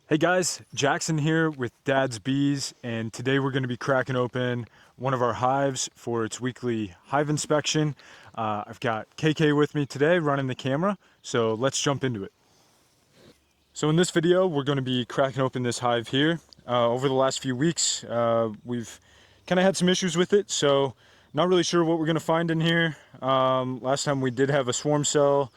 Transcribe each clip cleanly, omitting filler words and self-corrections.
Hey guys, Jackson here with Dad's Bees, and today we're going to be cracking open one of our hives for its weekly hive inspection. I've got KK with me today running the camera, so let's jump into it. So in this video, we're going to be cracking open this hive here. Over the last few weeks, we've kind of had some issues with it, so not really sure what we're going to find in here. Last time we did have a swarm cell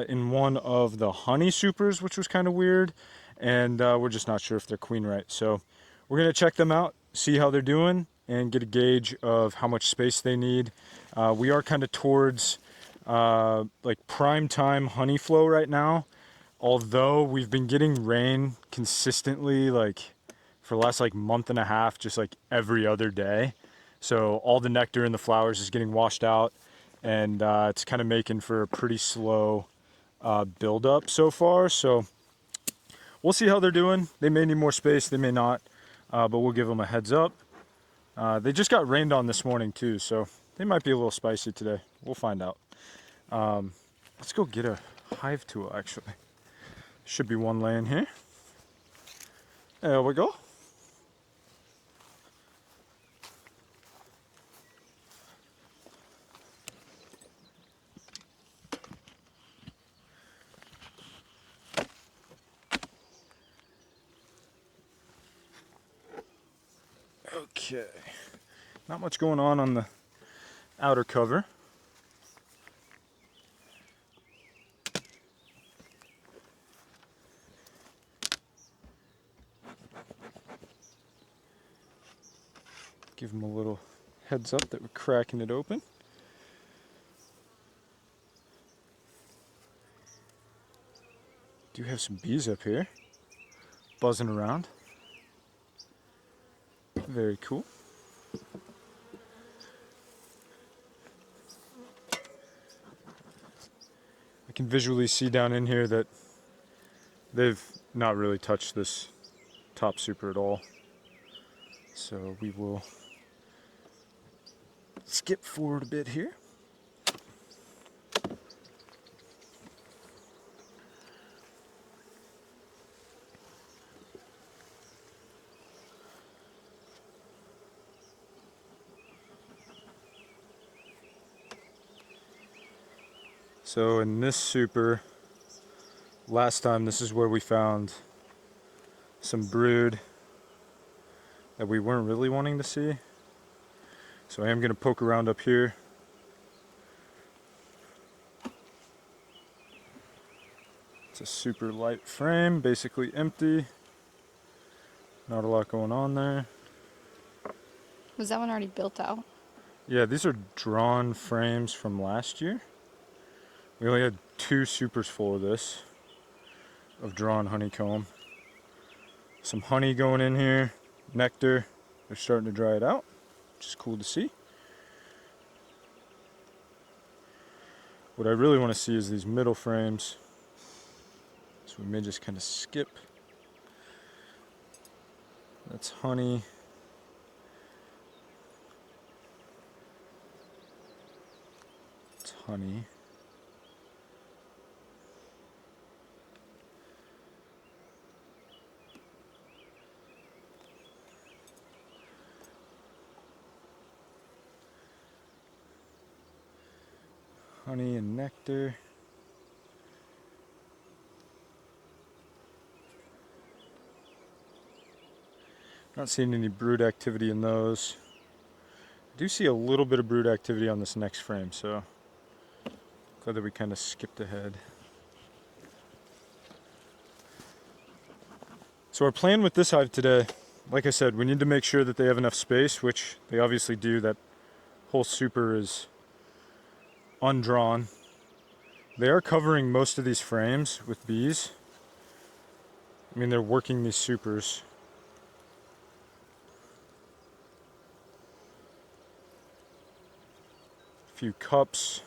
in one of the honey supers, which was kind of weird, and we're just not sure if they're queen right. So we're going to check them out, see how they're doing, and get a gauge of how much space they need. We are kind of towards like prime time honey flow right now. Although we've been getting rain consistently, like for the last like month and a half, just like every other day. So all the nectar in the flowers is getting washed out, and it's kind of making for a pretty slow buildup so far. So we'll see how they're doing. They may need more space, they may not, but we'll give them a heads up. They just got rained on this morning too, so they might be a little spicy today. We'll find out. Let's go get a hive tool actually. Should be one laying here. There we go. Okay. Not much going on the outer cover. Give them a little heads up that we're cracking it open. Do have some bees up here buzzing around. Very cool. I can visually see down in here that they've not really touched this top super at all. So we will skip forward a bit here. So in this super, last time this is where we found some brood that we weren't really wanting to see. So I am going to poke around up here. It's a super light frame, basically empty. Not a lot going on there. Was that one already built out? Yeah, these are drawn frames from last year. We only had 2 supers full of this, of drawn honeycomb. Some honey going in here, nectar. They're starting to dry it out, which is cool to see. What I really want to see is these middle frames. So we may just kind of skip. That's honey. It's honey. Honey and nectar. Not seeing any brood activity in those. I do see a little bit of brood activity on this next frame, so glad that we kind of skipped ahead. So our plan with this hive today, like I said, we need to make sure that they have enough space, which they obviously do. That whole super is undrawn. They are covering most of these frames with bees. I mean, they're working these supers. A few cups,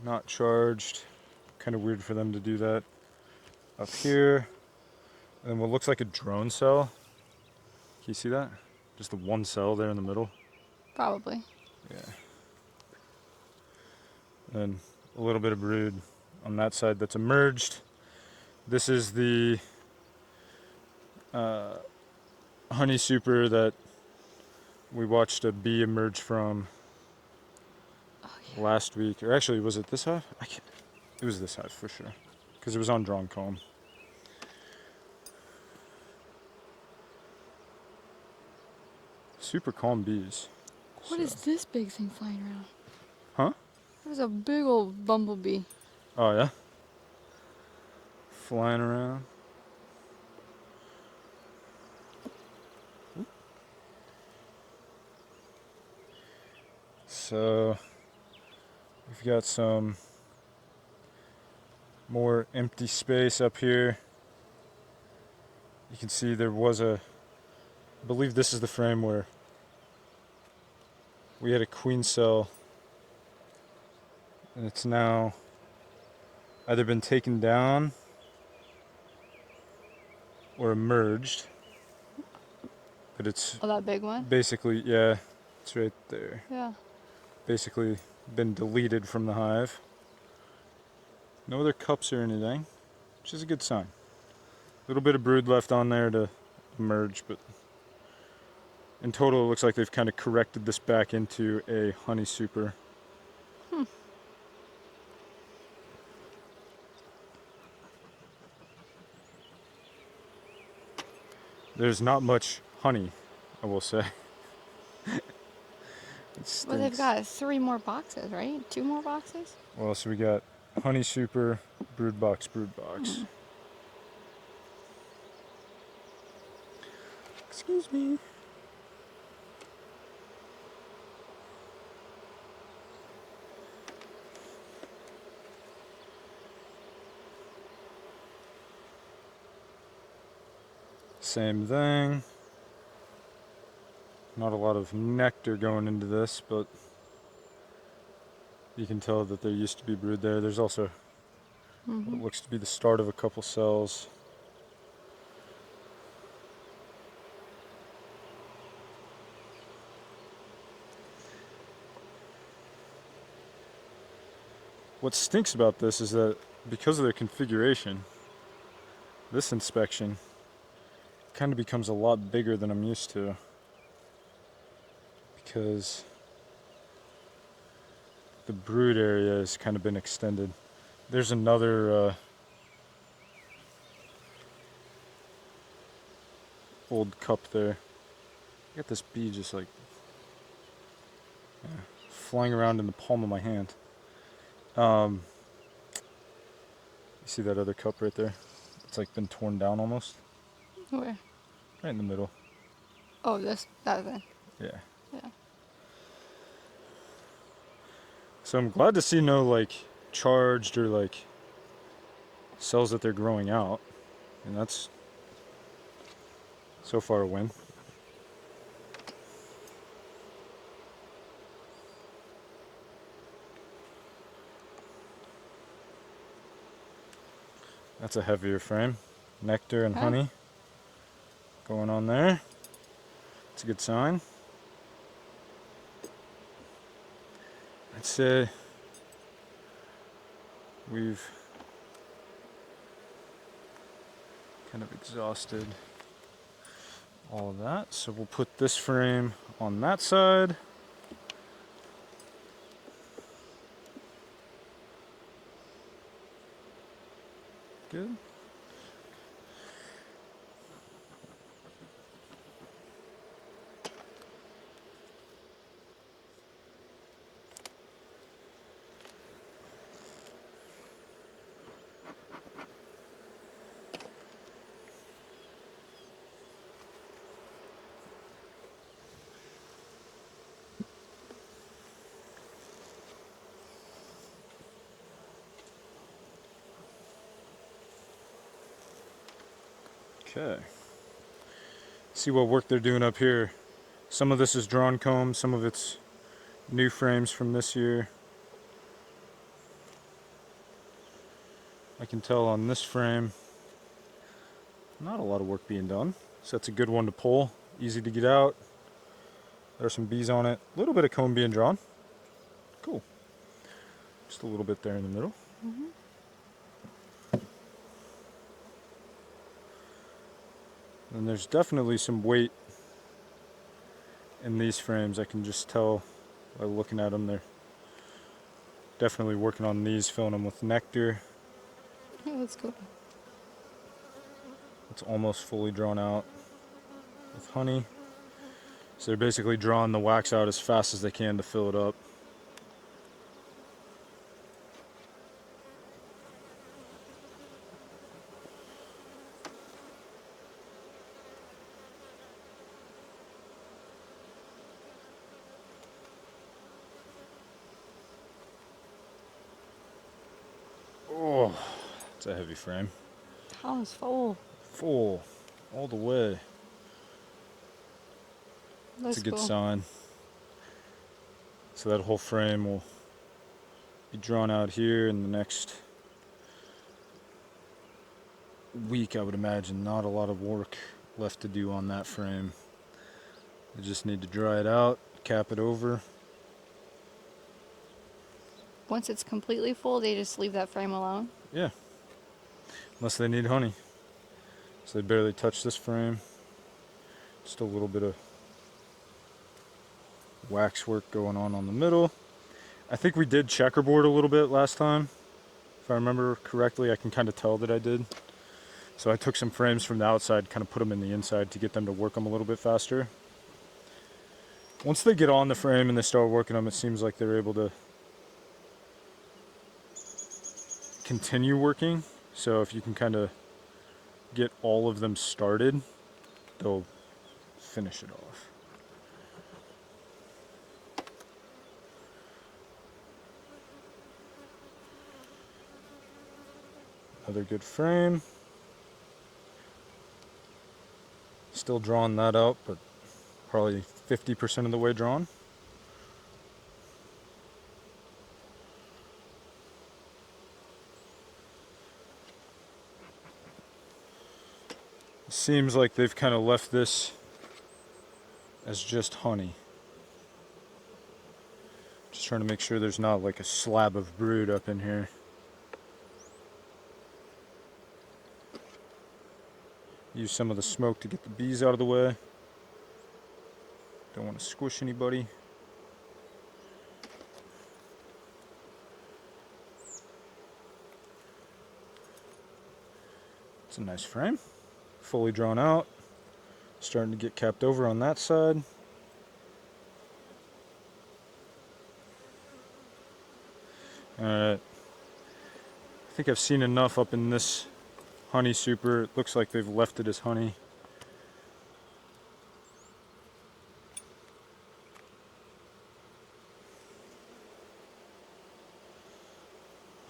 not charged. Kind of weird for them to do that. Up here, and then what looks like a drone cell. Can you see that? Just the one cell there in the middle. Probably. Yeah. And a little bit of brood on that side that's emerged. This is the honey super that we watched a bee emerge from last week. Or actually, was it this hive? It was this hive for sure, because it was on drawn comb. Super calm bees. What is this big thing flying around? Huh? There's a big old bumblebee. Oh yeah? Flying around. So we've got some more empty space up here. You can see there was I believe this is the frame where we had a queen cell, and it's now either been taken down or emerged. But it's Oh, that big one? basically, yeah, it's right there. Yeah. Basically been deleted from the hive. No other cups or anything, which is a good sign. A little bit of brood left on there to emerge, but in total it looks like they've kind of corrected this back into a honey super. There's not much honey, I will say. Well, they've got 3 more boxes, right? 2 more boxes? Well, so we got honey super, brood box, brood box. Excuse me. Same thing. Not a lot of nectar going into this, but you can tell that there used to be brood there. There's also what looks to be the start of a couple cells. What stinks about this is that because of their configuration, this inspection kind of becomes a lot bigger than I'm used to, because the brood area has kind of been extended. There's another old cup there. Got this bee just like flying around in the palm of my hand. You see that other cup right there? It's like been torn down almost. Where? Right in the middle. Oh, that thing. Yeah. Yeah. So I'm glad to see no like charged or like cells that they're growing out. And that's so far a win. That's a heavier frame. Nectar and honey going on there. It's a good sign. I'd say we've kind of exhausted all of that. So we'll put this frame on that side. Good. Okay. See what work they're doing up here. Some of this is drawn comb, some of it's new frames from this year. I can tell on this frame, not a lot of work being done. So that's a good one to pull, easy to get out. There's some bees on it. A little bit of comb being drawn. Cool. Just a little bit there in the middle. And there's definitely some weight in these frames. I can just tell by looking at them. They're definitely working on these, filling them with nectar. Yeah, that's cool. It's almost fully drawn out with honey. So they're basically drawing the wax out as fast as they can to fill it up. Oh, it's a heavy frame. Oh, it's full. Full, all the way. It's That's a good cool. sign. So that whole frame will be drawn out here in the next week, I would imagine. Not a lot of work left to do on that frame. I just need to dry it out, cap it over. Once it's completely full, they just leave that frame alone. Yeah, unless they need honey. So they barely touch this frame. Just a little bit of wax work going on the middle. I think we did checkerboard a little bit last time. If I remember correctly, I can kind of tell that I did. So I took some frames from the outside, kind of put them in the inside to get them to work them a little bit faster. Once they get on the frame and they start working them, it seems like they're able to continue working. So if you can kind of get all of them started, they'll finish it off. Another good frame. Still drawing that out, but probably 50% of the way drawn. It seems like they've kind of left this as just honey. Just trying to make sure there's not like a slab of brood up in here. Use some of the smoke to get the bees out of the way. Don't want to squish anybody. It's a nice frame. Fully drawn out. Starting to get capped over on that side. Alright. I think I've seen enough up in this honey super. It looks like they've left it as honey.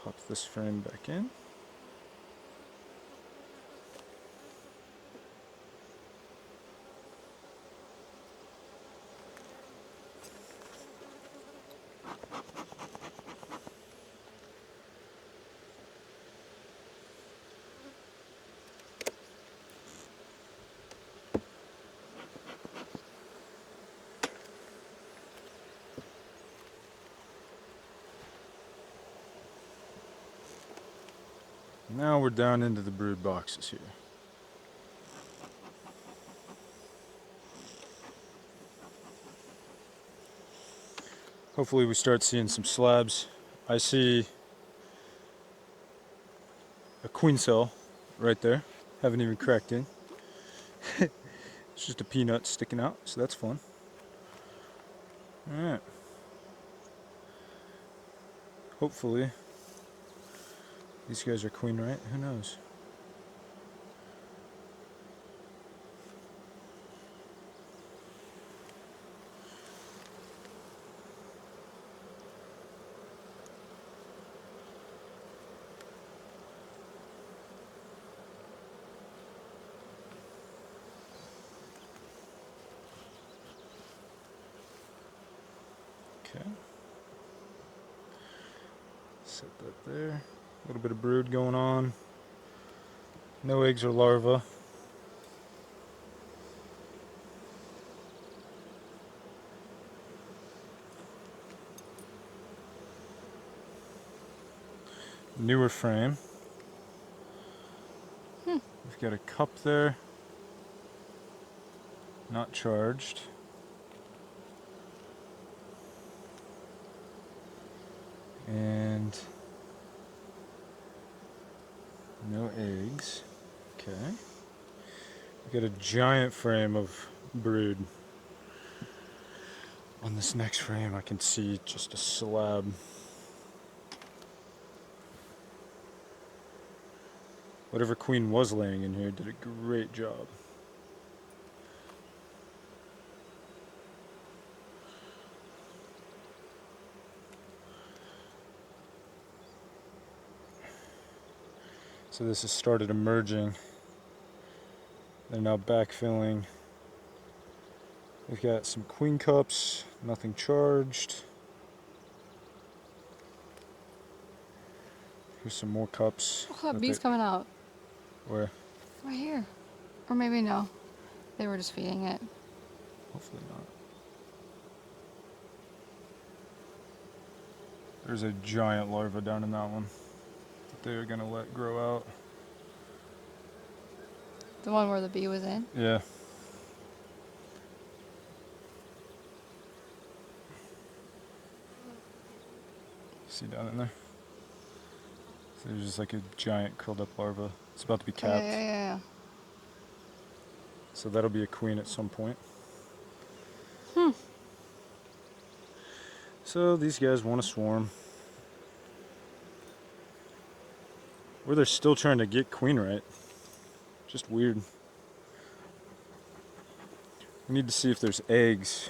Pop this frame back in. Now we're down into the brood boxes here. Hopefully we start seeing some slabs. I see a queen cell right there. Haven't even cracked in. It's just a peanut sticking out, so that's fun. Alright. Hopefully these guys are queen, right? Who knows? Okay. Set that there. A little bit of brood going on. No eggs or larvae. Newer frame. We've got a cup there. Not charged. And no eggs. Okay. We got a giant frame of brood. On this next frame, I can see just a slab. Whatever queen was laying in here did a great job. So this has started emerging. They're now backfilling. We've got some queen cups, nothing charged. Here's some more cups. Oh, that bee's coming out. Where? Right here. Or maybe no. They were just feeding it. Hopefully not. There's a giant larva down in that one that they're gonna let grow out. The one where the bee was in? Yeah. See down in there? So there's just like a giant curled up larva. It's about to be capped. Yeah. So that'll be a queen at some point. So these guys want to swarm. Or they're still trying to get queen right. Just weird. We need to see if there's eggs.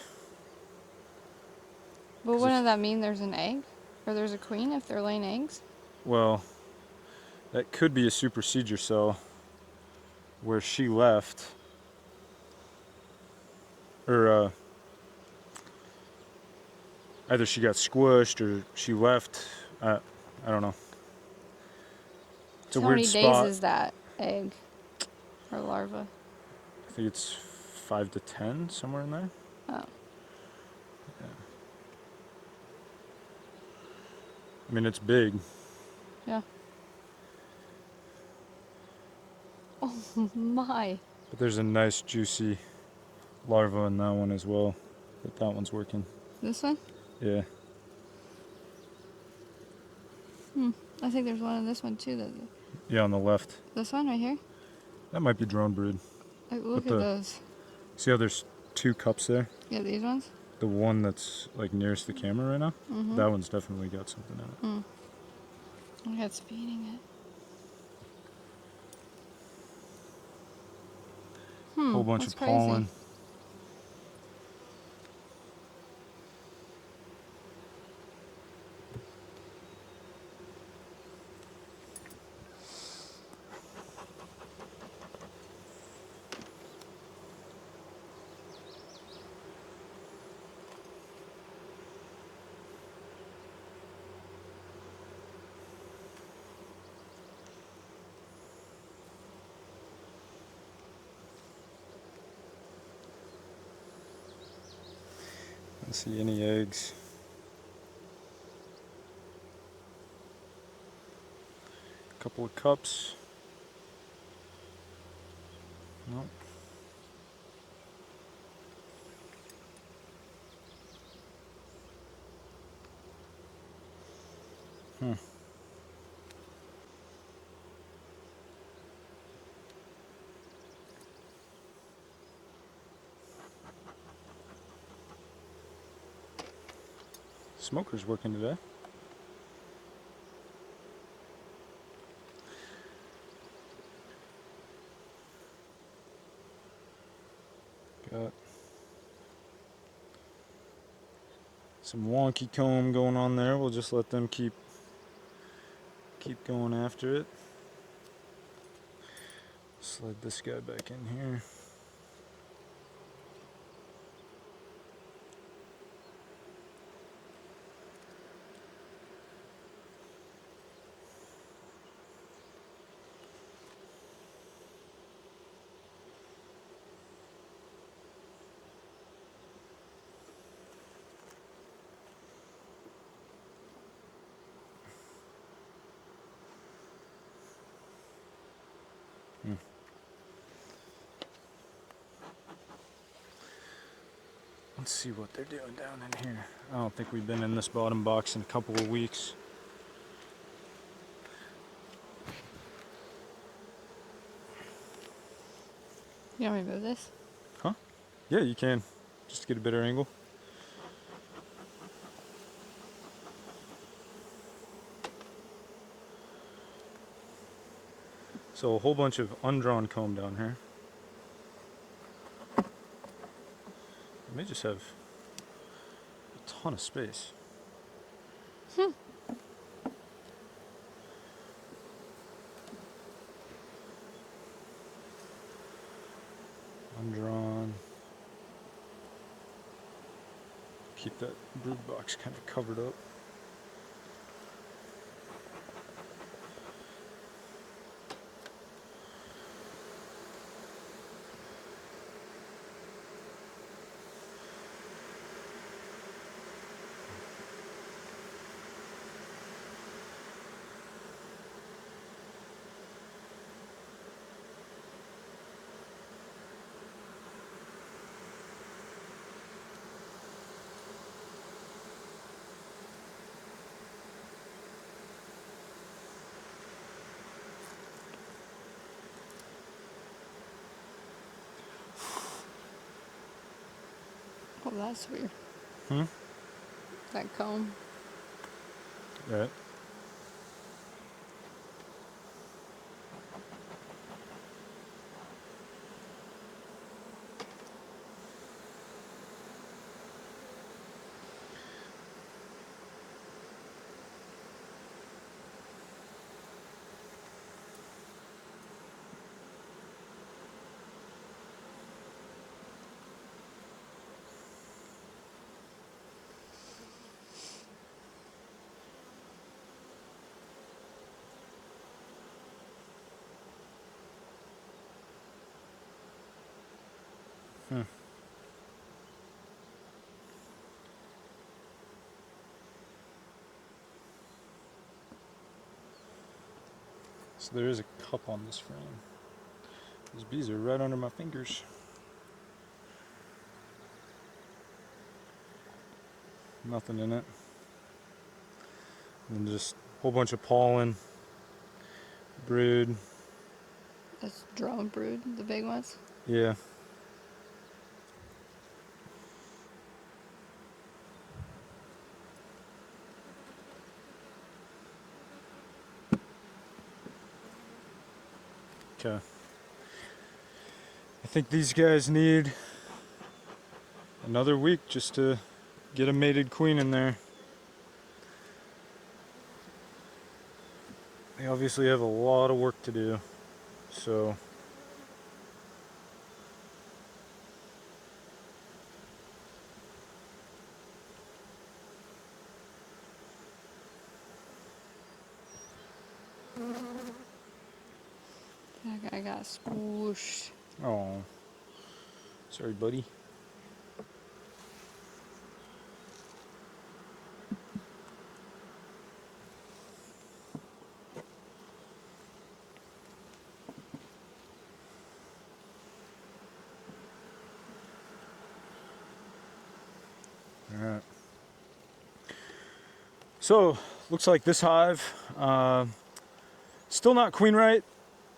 But wouldn't that mean there's an egg? Or there's a queen if they're laying eggs? Well, that could be a supersedure cell where she left. Or either she got squished or she left. I don't know. It's a How weird many spot. days is that egg? Or larva? I think it's 5 to 10, somewhere in there. Oh. Yeah. I mean, it's big. Yeah. Oh my. But there's a nice juicy larva in that one as well. But that one's working. This one? Yeah. I think there's one in this one too. Yeah, on the left. This one right here? That might be drone brood. Look But at those. See how there's 2 cups there? Yeah, these ones? The one that's like nearest the camera right now? Mm-hmm. That one's definitely got something in it. Yeah, it's feeding it. Whole bunch That's of pollen. crazy. I don't see any eggs. A couple of cups. Nope. Smoker's working today. Got some wonky comb going on there. We'll just let them keep going after it. Slide this guy back in here. Let's see what they're doing down in here. I don't think we've been in this bottom box in a couple of weeks. You want me to move this? Huh? Yeah, you can. Just to get a better angle. So a whole bunch of undrawn comb down here. They just have a ton of space. Undrawn. Keep that brood box kind of covered up. Oh, that's weird. Hmm? That comb. Right. Hmm. So there is a cup on this frame. These bees are right under my fingers. Nothing in it. And just a whole bunch of pollen, brood. That's drone brood, the big ones. Yeah. Okay. I think these guys need another week just to get a mated queen in there. They obviously have a lot of work to do, so That guy got swooshed. oh, sorry, buddy. All right. So looks like this hive still not queen right.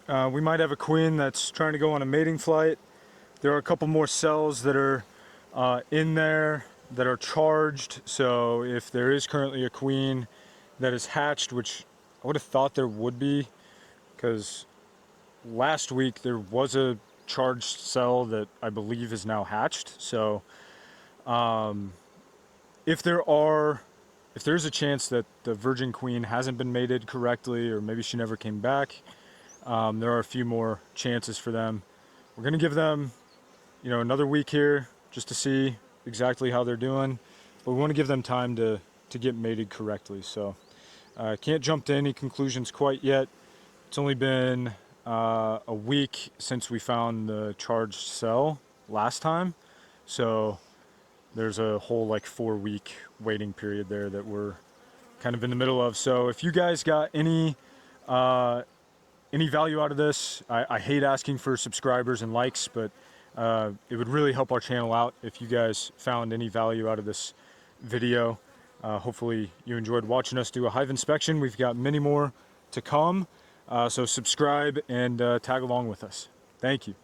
We might have a queen that's trying to go on a mating flight. There are a couple more cells that are in there that are charged. So if there is currently a queen that is hatched, which I would have thought there would be, because last week there was a charged cell that I believe is now hatched. So if there's a chance that the virgin queen hasn't been mated correctly, or maybe she never came back, there are a few more chances for them. We're gonna give them, another week here just to see exactly how they're doing, but we want to give them time to get mated correctly. So I can't jump to any conclusions quite yet. It's only been a week since we found the charged cell last time, so there's a whole like 4-week waiting period there that we're kind of in the middle of. So if you guys got any value out of this, I hate asking for subscribers and likes, but It would really help our channel out if you guys found any value out of this video. Hopefully you enjoyed watching us do a hive inspection. We've got many more to come, so subscribe and tag along with us. Thank you.